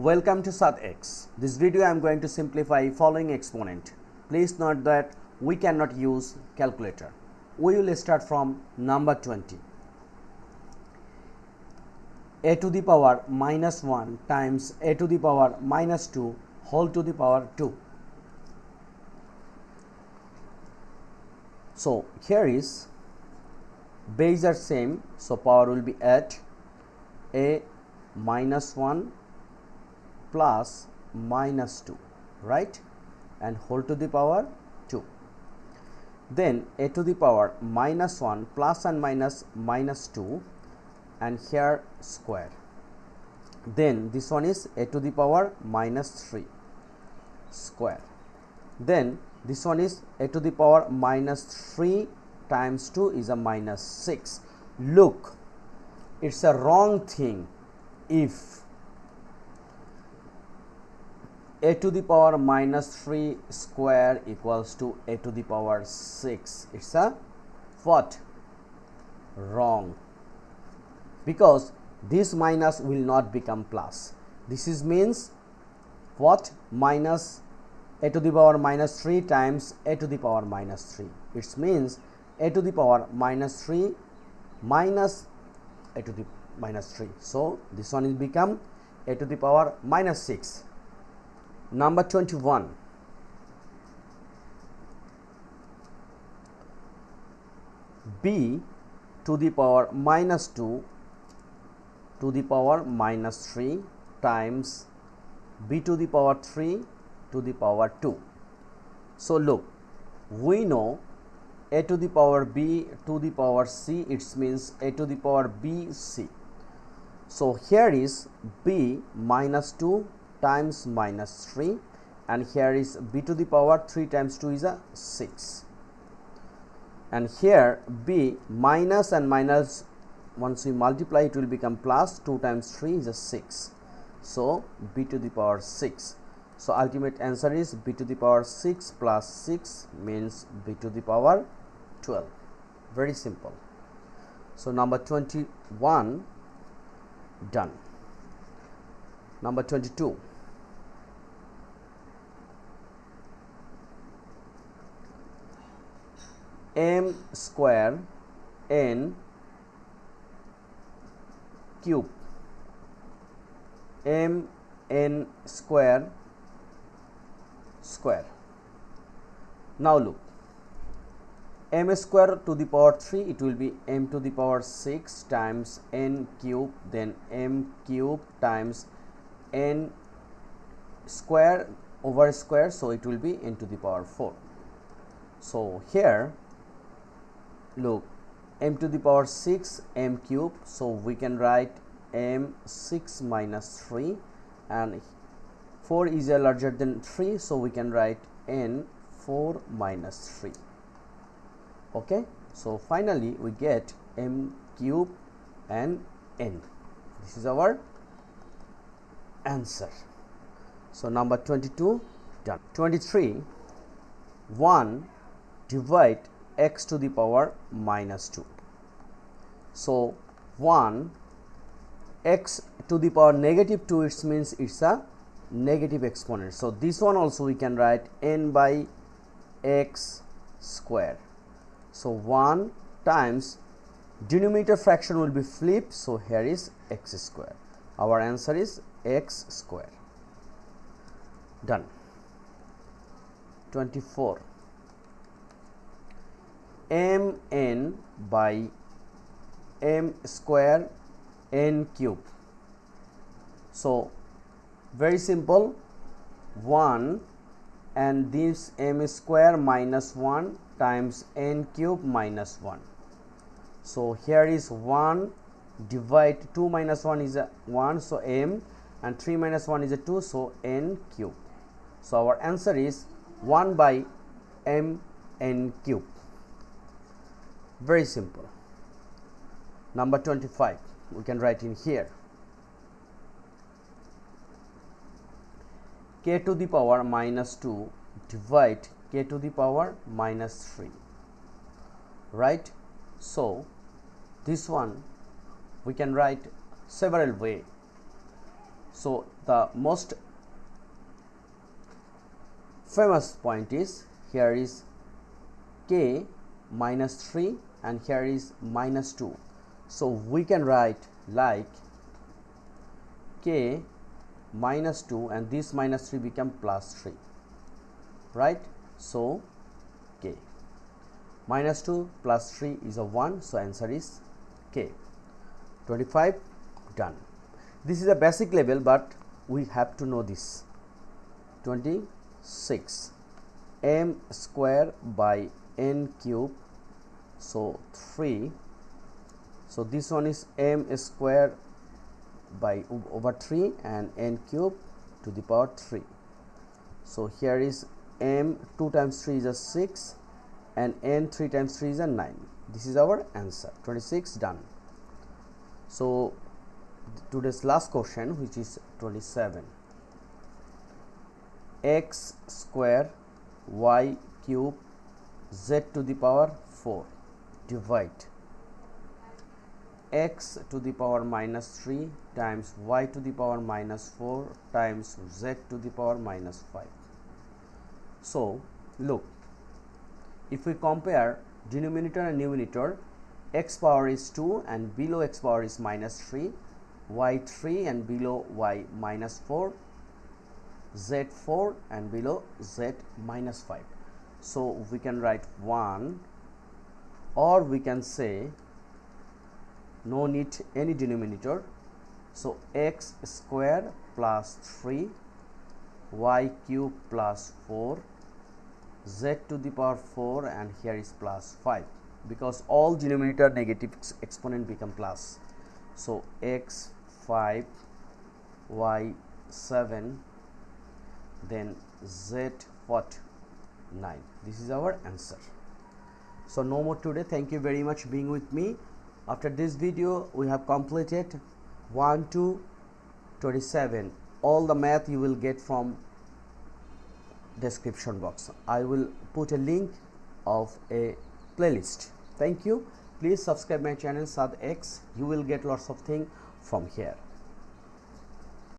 Welcome to SatX. This video I am going to simplify following exponent. Please note that we cannot use calculator. We will start from number 20. A to the power minus 1 times a to the power minus 2 whole to the power 2. So here is base are same, so power will be at a minus 1 plus minus 2, right, and whole to the power 2. Then a to the power minus 1 plus and minus minus 2, and here square. Then this one is a to the power minus 3 square. Then this one is a to the power minus 3 times 2 is a minus 6. Look, it's a wrong thing if a to the power minus 3 square equals to a to the power 6. It's a what? Wrong, because this minus will not become plus. This is means what? Minus a to the power minus 3 times a to the power minus 3. It means a to the power minus 3 minus a to the minus 3. So this one will become a to the power minus 6. Number 21. B to the power minus 2 to the power minus 3 times b to the power 3 to the power 2. So look, we know a to the power b to the power c, it means a to the power b c. So here is b minus 2 times minus 3, and here is b to the power 3 times 2 is a 6, and here b minus and minus, once we multiply it will become plus. 2 times 3 is a 6, so b to the power 6. So ultimate answer is b to the power 6 plus 6 means b to the power 12. Very simple. So number 21 done. Number 22. M square n cube, m n square square. Now look, m square to the power 3, it will be m to the power 6 times n cube, then m cube times n square over square, so it will be n to the power 4. So here look, m to the power 6 m cube, so we can write m 6 minus 3, and 4 is a larger than 3, so we can write n 4 minus 3. Okay, so finally we get m cube and n. This is our answer. So number 22 done. 23. 1 divide x to the power minus 2. So 1 x to the power negative 2, it means it's a negative exponent. So this one also we can write n by x square. So 1 times denominator fraction will be flipped, so here is x square. Our answer is x square. Done. 24. mn by m square n cube. So very simple, 1 and this m square minus 1 times n cube minus 1. So here is 1 divide 2 minus 1 is a 1, so m, and 3 minus 1 is a 2, so n cube. So our answer is 1 by m n cube. Very simple. Number 25 we can write in here, k to the power minus 2 divide k to the power minus 3, right? So this one we can write several way. So the most famous point is here is k minus 3 and here is minus 2. So we can write like k minus 2 and this minus 3 become plus 3, right? So k minus 2 plus 3 is a 1, so answer is k. 25 done. This is a basic level, but we have to know this. 26 m square by n cube, so 3. So this one is m square by over 3 and n cube to the power 3. So here is m 2 times 3 is a 6 and n 3 times 3 is a 9. This is our answer. 26 done. So today's last question, which is 27. X square y cube z to the power 4 divide x to the power minus 3 times y to the power minus 4 times z to the power minus 5. So look, if we compare denominator and numerator, x power is 2 and below x power is minus 3, y 3 and below y minus 4, z 4 and below z minus 5. So we can write 1, or we can say no need any denominator. So x square plus 3 y cube plus 4 z to the power 4 and here is plus 5, because all denominator negative exponent become plus. So x 5 y 7 then z what 9. This is our answer. So no more today. Thank you very much being with me. After this video we have completed 1 to 27. All the math you will get from description box. I will put a link of a playlist. Thank you. Please subscribe my channel SAD X. You will get lots of things from here.